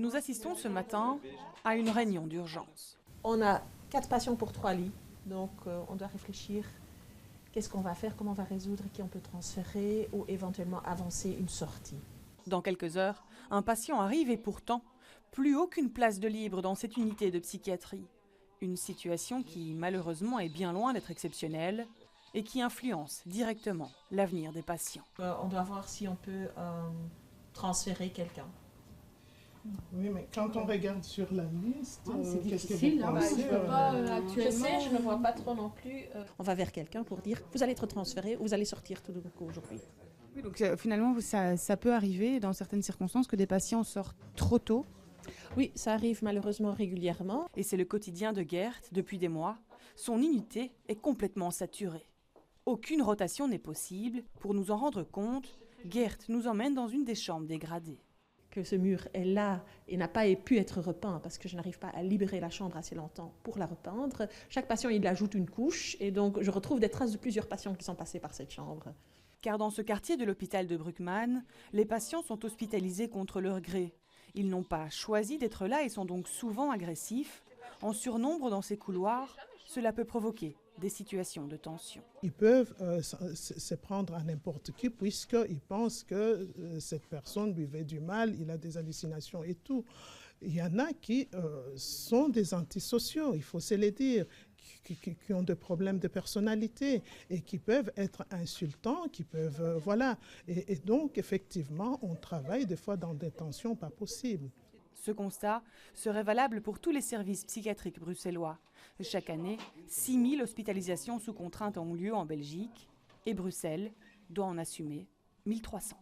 Nous assistons ce matin à une réunion d'urgence. On a 4 patients pour 3 lits, donc on doit réfléchir qu'est-ce qu'on va faire, comment on va résoudre, qui on peut transférer ou éventuellement avancer une sortie. Dans quelques heures, un patient arrive et pourtant, plus aucune place de libre dans cette unité de psychiatrie. Une situation qui, malheureusement, est bien loin d'être exceptionnelle et qui influence directement l'avenir des patients. On doit voir si on peut transférer quelqu'un. Oui, mais quand on regarde sur la liste, c'est qu'est-ce que difficile, vous pensez Je sais, je ne vois pas trop non plus. On va vers quelqu'un pour dire vous allez être transféré ou vous allez sortir tout de coup aujourd'hui. Oui, donc finalement, ça peut arriver dans certaines circonstances que des patients sortent trop tôt. Oui, ça arrive malheureusement régulièrement. Et c'est le quotidien de Gert depuis des mois. Son unité est complètement saturée. Aucune rotation n'est possible. Pour nous en rendre compte, Gert nous emmène dans une des chambres dégradées. Que ce mur est là et n'a pas pu être repeint parce que je n'arrive pas à libérer la chambre assez longtemps pour la repeindre. Chaque patient, il ajoute une couche et donc je retrouve des traces de plusieurs patients qui sont passés par cette chambre. Car dans ce quartier de l'hôpital de Bruckmann, les patients sont hospitalisés contre leur gré. Ils n'ont pas choisi d'être là et sont donc souvent agressifs. En surnombre dans ces couloirs, cela peut provoquer des situations de tension. Ils peuvent se prendre à n'importe qui puisqu'ils pensent que cette personne lui veut du mal, il a des hallucinations et tout. Il y en a qui sont des antisociaux, il faut se le dire, qui ont des problèmes de personnalité et qui peuvent être insultants, qui peuvent, voilà. Et donc, effectivement, on travaille des fois dans des tensions pas possibles. Ce constat serait valable pour tous les services psychiatriques bruxellois. Chaque année, 6 000 hospitalisations sous contrainte ont lieu en Belgique et Bruxelles doit en assumer 1 300.